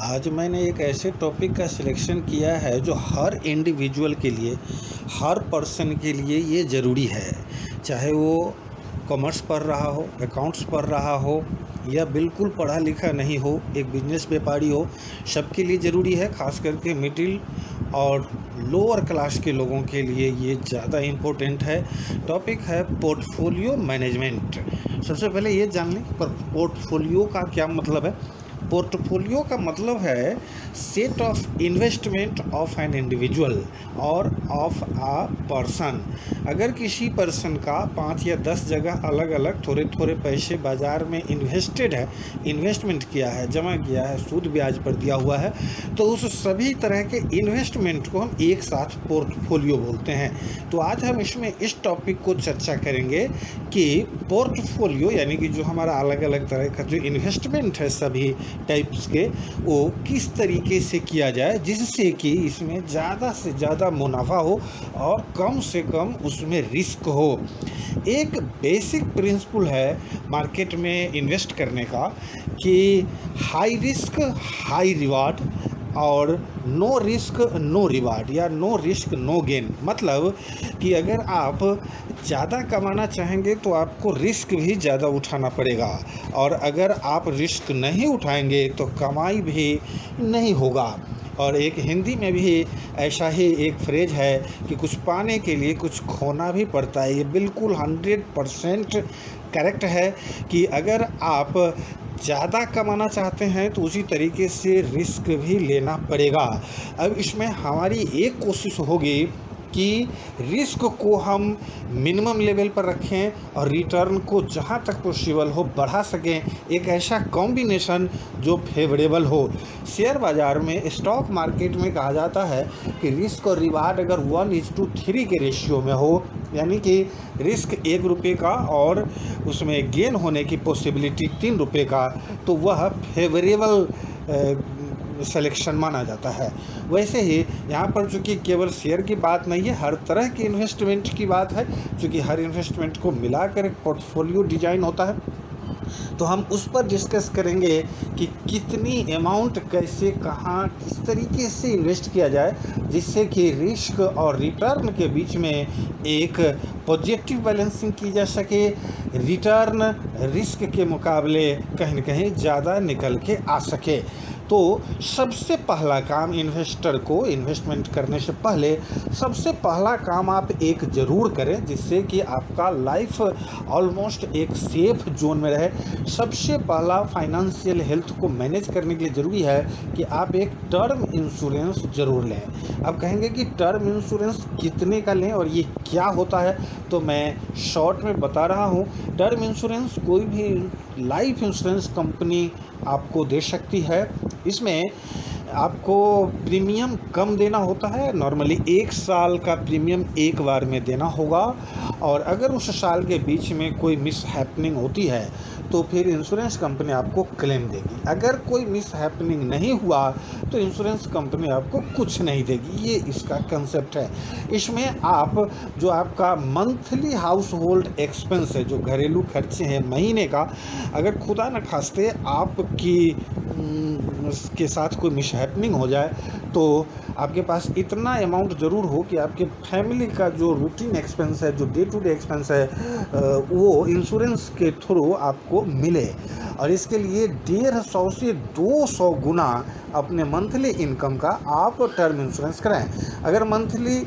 आज मैंने एक ऐसे टॉपिक का सिलेक्शन किया है जो हर इंडिविजुअल के लिए, हर पर्सन के लिए ये ज़रूरी है। चाहे वो कॉमर्स पढ़ रहा हो, अकाउंट्स पढ़ रहा हो या बिल्कुल पढ़ा लिखा नहीं हो, एक बिजनेस व्यापारी हो, सबके लिए ज़रूरी है। ख़ास करके मिडिल और लोअर क्लास के लोगों के लिए ये ज़्यादा इम्पोर्टेंट है। टॉपिक है पोर्टफोलियो मैनेजमेंट। सबसे पहले ये जान लें पर पोर्टफोलियो का क्या मतलब है। पोर्टफोलियो का मतलब है set of investment of an individual और ऑफ आ पर्सन। अगर किसी पर्सन का 5 या 10 जगह अलग अलग थोड़े थोड़े पैसे बाज़ार में इन्वेस्टमेंट किया है, जमा किया है, सूद ब्याज पर दिया हुआ है, तो उस सभी तरह के इन्वेस्टमेंट को हम एक साथ पोर्टफोलियो बोलते हैं। तो आज हम इसमें इस टॉपिक को चर्चा करेंगे कि पोर्टफोलियो यानी कि जो हमारा अलग अलग तरह का जो इन्वेस्टमेंट है सभी टाइप्स के, वो किस तरीके से किया जाए जिससे कि इसमें ज़्यादा से ज़्यादा मुनाफा हो और कम से कम उसमें रिस्क हो। एक बेसिक प्रिंसिपल है मार्केट में इन्वेस्ट करने का कि हाई रिस्क हाई रिवार्ड और नो रिस्क नो रिवार्ड या नो रिस्क नो गेन। मतलब कि अगर आप ज़्यादा कमाना चाहेंगे तो आपको रिस्क भी ज़्यादा उठाना पड़ेगा, और अगर आप रिस्क नहीं उठाएंगे तो कमाई भी नहीं होगा। और एक हिंदी में भी ऐसा ही एक फ्रेज है कि कुछ पाने के लिए कुछ खोना भी पड़ता है। ये बिल्कुल 100% करेक्ट है कि अगर आप ज़्यादा कमाना चाहते हैं तो उसी तरीके से रिस्क भी लेना पड़ेगा। अब इसमें हमारी एक कोशिश होगी कि रिस्क को हम मिनिमम लेवल पर रखें और रिटर्न को जहां तक पॉसिबल हो बढ़ा सकें। एक ऐसा कॉम्बिनेशन जो फेवरेबल हो। शेयर बाज़ार में, स्टॉक मार्केट में कहा जाता है कि रिस्क और रिवार्ड अगर 1:3 के रेशियो में हो, यानी कि रिस्क 1 रुपये का और उसमें गेन होने की पॉसिबिलिटी 3 रुपये का, तो वह फेवरेबल सिलेक्शन माना जाता है। वैसे ही यहाँ पर चूँकि केवल शेयर की बात नहीं है, हर तरह की इन्वेस्टमेंट की बात है। चूँकि हर इन्वेस्टमेंट को मिलाकर एक पोर्टफोलियो डिजाइन होता है, तो हम उस पर डिस्कस करेंगे कि कितनी अमाउंट कैसे, कहाँ, किस तरीके से इन्वेस्ट किया जाए जिससे कि रिस्क और रिटर्न के बीच में एक पॉजिटिव बैलेंसिंग की जा सके। रिटर्न रिस्क के मुकाबले कहीं न कहीं ज़्यादा निकल के आ सके। तो सबसे पहला काम इन्वेस्टर को इन्वेस्टमेंट करने से पहले सबसे पहला काम आप एक ज़रूर करें जिससे कि आपका लाइफ ऑलमोस्ट एक सेफ जोन में रहे। सबसे पहला फाइनेंशियल हेल्थ को मैनेज करने के लिए ज़रूरी है कि आप एक टर्म इंश्योरेंस ज़रूर लें। अब कहेंगे कि टर्म इंश्योरेंस कितने का लें और ये क्या होता है, तो मैं शॉर्ट में बता रहा हूँ। टर्म इंश्योरेंस कोई भी लाइफ इंश्योरेंस कंपनी आपको दे सकती है। इसमें आपको प्रीमियम कम देना होता है। नॉर्मली 1 साल का प्रीमियम एक बार में देना होगा, और अगर उस साल के बीच में कोई मिस हैपनिंग होती है तो फिर इंश्योरेंस कंपनी आपको क्लेम देगी। अगर कोई मिस हैपनिंग नहीं हुआ तो इंश्योरेंस कंपनी आपको कुछ नहीं देगी। ये इसका कंसेप्ट है। इसमें आप जो आपका मंथली हाउस होल्ड एक्सपेंस है, जो घरेलू खर्चे हैं महीने का, अगर खुदा न खास्ते आपकी के साथ कोई मिस हैपनिंग हो जाए तो आपके पास इतना अमाउंट ज़रूर हो कि आपके फैमिली का जो रूटीन एक्सपेंस है, जो डे टू डे एक्सपेंस है, वो इंश्योरेंस के थ्रू आपको मिले। और इसके लिए 150 से 200 गुना अपने मंथली इनकम का आप टर्म इंश्योरेंस कराएं। अगर मंथली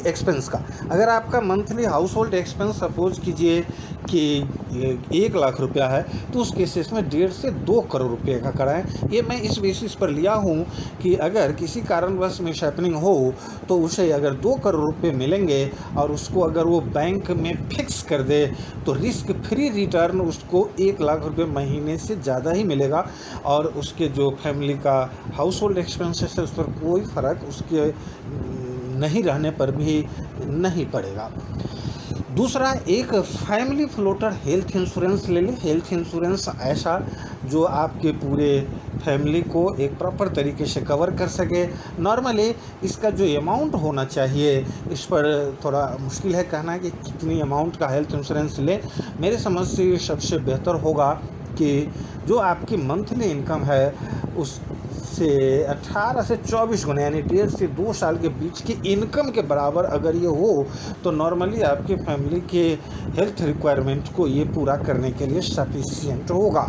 एक्सपेंस का, अगर आपका monthly house hold expense suppose कीजिए कि 1 लाख रुपया है, तो उस केसेस में 1.5 से 2 करोड़ रुपये का कराएं। ये मैं इस बेसिस पर लिया हूँ कि अगर किसी कारणवश मिस हैपनिंग हो तो उसे अगर 2 करोड़ रुपये मिलेंगे और उसको अगर वो बैंक में फिक्स कर दे तो रिस्क फ्री रिटर्न उसको 1 लाख रुपये महीने से ज़्यादा ही मिलेगा, और उसके जो फैमिली का हाउस होल्ड एक्सपेंसेस है उस पर कोई फ़र्क उसके नहीं रहने पर भी नहीं पड़ेगा। दूसरा, एक फैमिली फ्लोटर हेल्थ इंश्योरेंस ले लें। हेल्थ इंश्योरेंस ऐसा जो आपके पूरे फैमिली को एक प्रॉपर तरीके से कवर कर सके। नॉर्मली इसका जो अमाउंट होना चाहिए, इस पर थोड़ा मुश्किल है कहना कि कितनी अमाउंट का हेल्थ इंश्योरेंस लें। मेरे समझ से सबसे बेहतर होगा कि जो आपकी मंथली इनकम है उससे 18 से 24 गुना यानी 1.5 से 2 साल के बीच की इनकम के बराबर अगर ये हो तो नॉर्मली आपके फैमिली के हेल्थ रिक्वायरमेंट को ये पूरा करने के लिए सफिशिएंट होगा।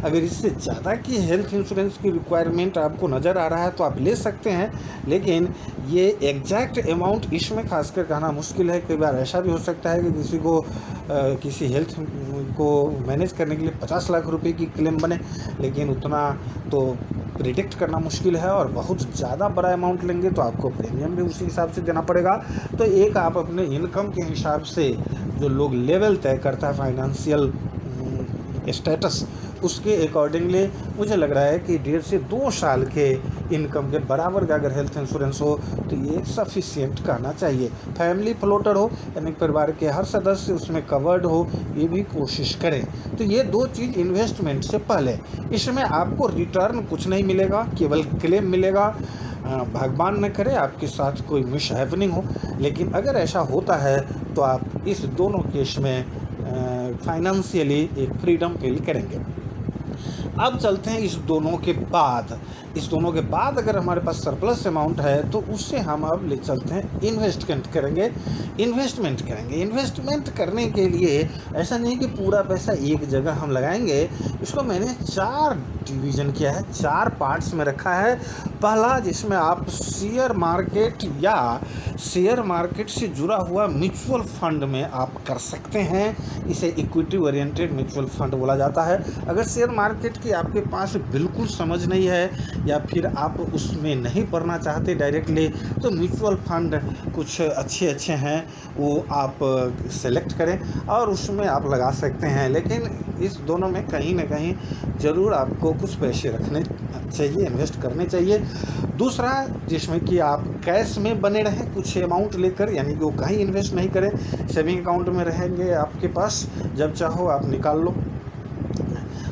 अगर इससे ज़्यादा की हेल्थ इंश्योरेंस की रिक्वायरमेंट आपको नज़र आ रहा है तो आप ले सकते हैं, लेकिन ये एग्जैक्ट अमाउंट इसमें खासकर कहना मुश्किल है। कई बार ऐसा भी हो सकता है कि किसी को किसी हेल्थ को मैनेज करने के लिए 50 लाख रुपए की क्लेम बने, लेकिन उतना तो प्रिडिक्ट करना मुश्किल है और बहुत ज़्यादा बड़ा अमाउंट लेंगे तो आपको प्रीमियम भी उसी हिसाब से देना पड़ेगा। तो एक आप अपने इनकम के हिसाब से जो लोग लेवल तय करता है फाइनेंशियल स्टेटस, उसके अकॉर्डिंगली मुझे लग रहा है कि 1.5 से 2 साल के इनकम के बराबर का अगर हेल्थ इंश्योरेंस हो तो ये सफिशिएंट कहना चाहिए। फैमिली फ्लोटर हो यानी परिवार के हर सदस्य उसमें कवर्ड हो, ये भी कोशिश करें। तो ये 2 चीज़ इन्वेस्टमेंट से पहले। इसमें आपको रिटर्न कुछ नहीं मिलेगा, केवल क्लेम मिलेगा। भगवान न करे आपके साथ कोई मिस हैपनिंग हो, लेकिन अगर ऐसा होता है तो आप इस दोनों केस में फाइनेंशियली एक फ्रीडम फील करेंगे। अब चलते हैं इस दोनों के बाद अगर हमारे पास सरप्लस अमाउंट है तो उससे हम अब ले चलते हैं इन्वेस्टमेंट करेंगे। इन्वेस्टमेंट करने के लिए ऐसा नहीं कि पूरा पैसा एक जगह हम लगाएंगे, इसको मैंने 4 डिवीज़न किया है, 4 पार्ट्स में रखा है। पहला जिसमें आप शेयर मार्केट या शेयर मार्केट से जुड़ा हुआ म्यूचुअल फंड में आप कर सकते हैं। इसे इक्विटी ओरिएंटेड म्यूचुअल फंड बोला जाता है। अगर शेयर मार्केट की आपके पास बिल्कुल समझ नहीं है या फिर आप उसमें नहीं पढ़ना चाहते डायरेक्टली, तो म्यूचुअल फंड कुछ अच्छे हैं, वो आप सेलेक्ट करें और उसमें आप लगा सकते हैं। लेकिन इस दोनों में कहीं ना कहीं ज़रूर आपको कुछ पैसे रखने चाहिए, इन्वेस्ट करने चाहिए। दूसरा जिसमें कि आप कैश में बने रहें कुछ अमाउंट लेकर, यानी कि वो कहीं इन्वेस्ट नहीं करें, सेविंग अकाउंट में रहेंगे आपके पास, जब चाहो आप निकाल लो।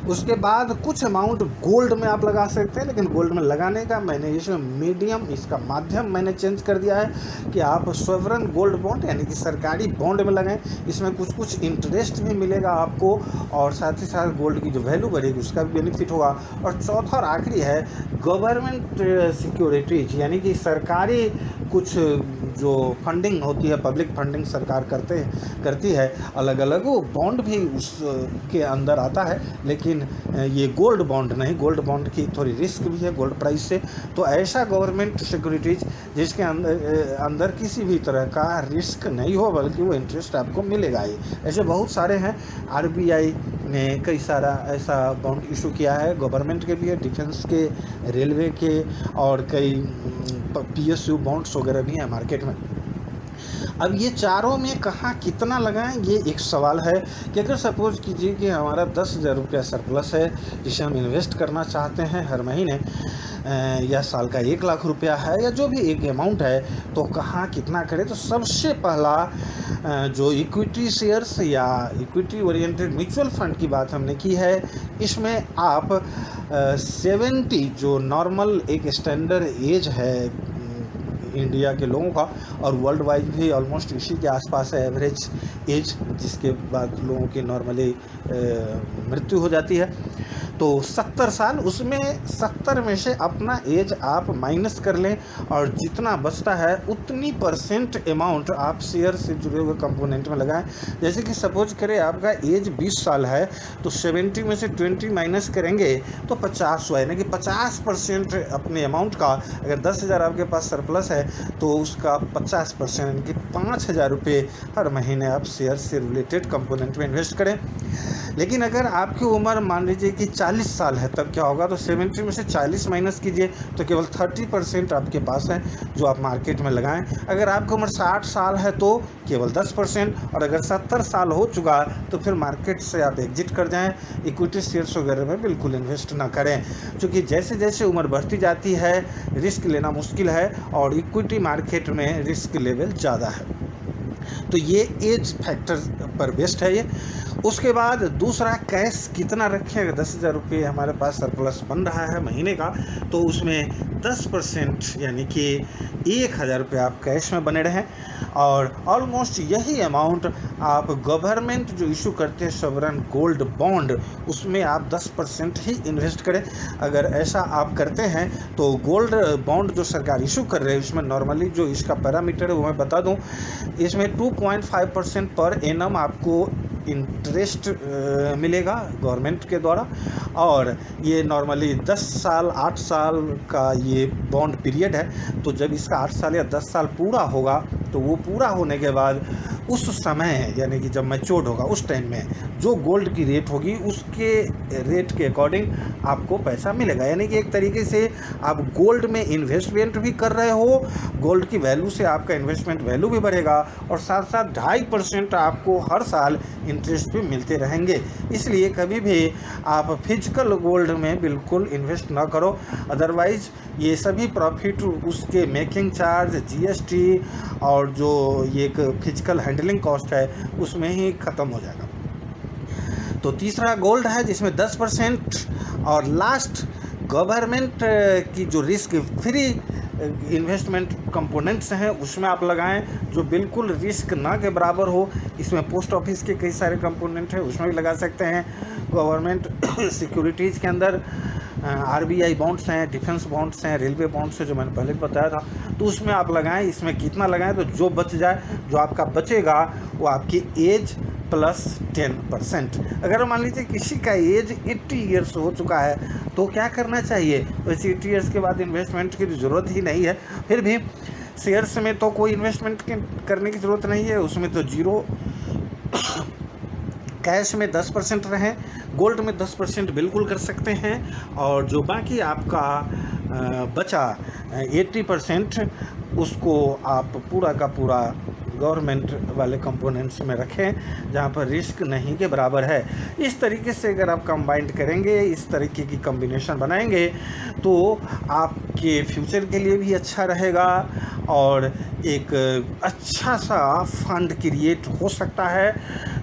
उसके बाद कुछ अमाउंट गोल्ड में आप लगा सकते हैं, लेकिन गोल्ड में लगाने का मैंने इसमें मीडियम, इसका माध्यम मैंने चेंज कर दिया है कि आप सॉवरेन गोल्ड बॉन्ड यानी कि सरकारी बॉन्ड में लगाएं। इसमें कुछ इंटरेस्ट भी मिलेगा आपको और साथ ही साथ गोल्ड की जो वैल्यू बढ़ेगी उसका भी बेनिफिट होगा। और चौथा और आखिरी है गवर्नमेंट सिक्योरिटीज, यानी कि सरकारी कुछ जो फंडिंग होती है, पब्लिक फंडिंग सरकार करती है अलग अलग, वो बॉन्ड भी उसके अंदर आता है। लेकिन ये गोल्ड बॉन्ड नहीं, गोल्ड बॉन्ड की थोड़ी रिस्क भी है गोल्ड प्राइस से। तो ऐसा गवर्नमेंट सिक्योरिटीज जिसके अंदर किसी भी तरह का रिस्क नहीं हो बल्कि वो इंटरेस्ट आपको मिलेगा ही, ऐसे बहुत सारे हैं। RBI ने कई सारा ऐसा बॉन्ड इशू किया है, गवर्नमेंट के भी है, डिफेंस के, रेलवे के और कई PSU बॉन्ड्स वगैरह भी हैं मार्केट में। अब ये चारों में कहाँ कितना लगाएं, ये एक सवाल है कि अगर सपोज कीजिए कि हमारा 10,000 रुपया सरप्लस है जिसे हम इन्वेस्ट करना चाहते हैं हर महीने, या साल का 1 लाख रुपया है या जो भी एक अमाउंट है, तो कहाँ कितना करें। तो सबसे पहला जो इक्विटी शेयर्स या इक्विटी ओरिएंटेड म्यूचुअल फंड की बात हमने की है, इसमें आप 70 जो नॉर्मल एक स्टैंडर्ड एज है इंडिया के लोगों का और वर्ल्ड वाइड भी ऑलमोस्ट इसी के आसपास है एवरेज एज, जिसके बाद लोगों की नॉर्मली मृत्यु हो जाती है। तो 70 साल, उसमें 70 में से अपना एज आप माइनस कर लें और जितना बचता है उतनी % अमाउंट आप शेयर से जुड़े हुए कंपोनेंट में लगाएं। जैसे कि सपोज करें आपका एज 20 साल है तो 70 में से 20 माइनस करेंगे तो 50 हुआ, यानी कि 50% अपने अमाउंट का, अगर 10,000 आपके पास सरप्लस है तो उसका 50% यानी कि 5,000 रुपये हर महीने आप शेयर से रिलेटेड कंपोनेंट में इन्वेस्ट करें। लेकिन अगर आपकी उम्र मान लीजिए कि 40 साल है, तब क्या होगा, तो 70 में से 40 माइनस कीजिए तो केवल 30% आपके पास है जो आप मार्केट में लगाएं। अगर आपकी उम्र 60 साल है तो केवल 10%, और अगर 70 साल हो चुका तो फिर मार्केट से आप एग्जिट कर जाएं, इक्विटी शेयर्स वगैरह में बिल्कुल इन्वेस्ट ना करें, क्योंकि जैसे जैसे उम्र बढ़ती जाती है रिस्क लेना मुश्किल है और इक्विटी मार्केट में रिस्क लेवल ज़्यादा है। तो ये एज फैक्टर पर बेस्ड है ये। उसके बाद दूसरा, कैश कितना रखें। अगर 10,000 रुपये हमारे पास सरप्लस बन रहा है महीने का तो उसमें 10% यानी कि 1,000 रुपये आप कैश में बने रहें, और ऑलमोस्ट यही अमाउंट आप गवर्नमेंट जो इशू करते हैं सॉवरेन गोल्ड बॉन्ड, उसमें आप 10% ही इन्वेस्ट करें। अगर ऐसा आप करते हैं तो गोल्ड बॉन्ड जो सरकार इशू कर रहे हैं उसमें नॉर्मली जो इसका पैरामीटर है वो मैं बता दूं, इसमें 2.5% पर एनम आपको इंटरेस्ट मिलेगा गवर्नमेंट के द्वारा, और ये नॉर्मली 10 साल 8 साल का ये बॉन्ड पीरियड है। तो जब इसका 8 साल या 10 साल पूरा होगा तो वो पूरा होने के बाद उस समय यानी कि जब मैच्योर्ड होगा उस टाइम में जो गोल्ड की रेट होगी उसके रेट के अकॉर्डिंग आपको पैसा मिलेगा। यानी कि एक तरीके से आप गोल्ड में इन्वेस्टमेंट भी कर रहे हो, गोल्ड की वैल्यू से आपका इन्वेस्टमेंट वैल्यू भी बढ़ेगा, और साथ साथ 2.5% आपको हर साल इंटरेस्ट भी मिलते रहेंगे। इसलिए कभी भी आप फिजिकल गोल्ड में बिल्कुल इन्वेस्ट ना करो, अदरवाइज ये सभी प्रॉफिट उसके मेकिंग चार्ज, जीएसटी और जो ये एक फिजिकल हैंडलिंग कॉस्ट है उसमें ही ख़त्म हो जाएगा। तो तीसरा गोल्ड है जिसमें 10%, और लास्ट गवर्नमेंट की जो रिस्क फ्री इन्वेस्टमेंट कंपोनेंट्स हैं उसमें आप लगाएं जो बिल्कुल रिस्क ना के बराबर हो। इसमें पोस्ट ऑफिस के कई सारे कंपोनेंट हैं उसमें भी लगा सकते हैं। गवर्नमेंट सिक्योरिटीज़ के अंदर आरबीआई बॉन्ड्स हैं, डिफेंस बॉन्ड्स हैं, रेलवे बॉन्ड्स हैं जो मैंने पहले बताया था, तो उसमें आप लगाएं। इसमें कितना लगाएं तो जो बच जाए, जो आपका बचेगा वो आपकी एज प्लस 10%। अगर मान लीजिए किसी का एज 80 ईयर्स हो चुका है तो क्या करना चाहिए, वैसे 80 ईयर्स के बाद इन्वेस्टमेंट की ज़रूरत ही नहीं है। फिर भी शेयर्स में तो कोई इन्वेस्टमेंट करने की ज़रूरत नहीं है, उसमें तो जीरो। कैश में 10% रहें, गोल्ड में 10% बिल्कुल कर सकते हैं, और जो बाकी आपका बचा 80% उसको आप पूरा का पूरा गवर्नमेंट वाले कंपोनेंट्स में रखें जहाँ पर रिस्क नहीं के बराबर है। इस तरीके से अगर आप कंबाइंड करेंगे, इस तरीके की कॉम्बिनेशन बनाएंगे तो आपके फ्यूचर के लिए भी अच्छा रहेगा, और एक अच्छा सा फंड क्रिएट हो सकता है।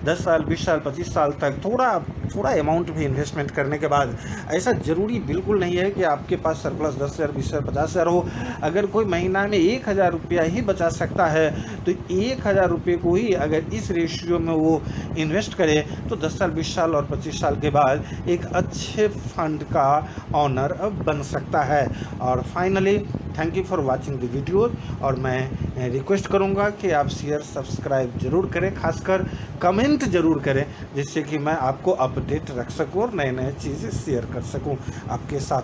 10 साल 20 साल 25 साल तक थोड़ा अमाउंट भी इन्वेस्टमेंट करने के बाद, ऐसा ज़रूरी बिल्कुल नहीं है कि आपके पास सरप्लस 10,000 20,000 50,000 हो। अगर कोई महीना में 1,000 रुपया ही बचा सकता है तो 1,000 रुपये को ही अगर इस रेशियो में वो इन्वेस्ट करे तो 10 साल 20 साल और 25 साल के बाद एक अच्छे फंड का ऑनर बन सकता है। और finally thank you for watching the video, और मैं रिक्वेस्ट करूंगा कि आप शेयर सब्सक्राइब जरूर करें, खासकर कमेंट जरूर करें, जिससे कि मैं आपको अपडेट रख सकूं और नए नए चीज़ें शेयर कर सकूं आपके साथ।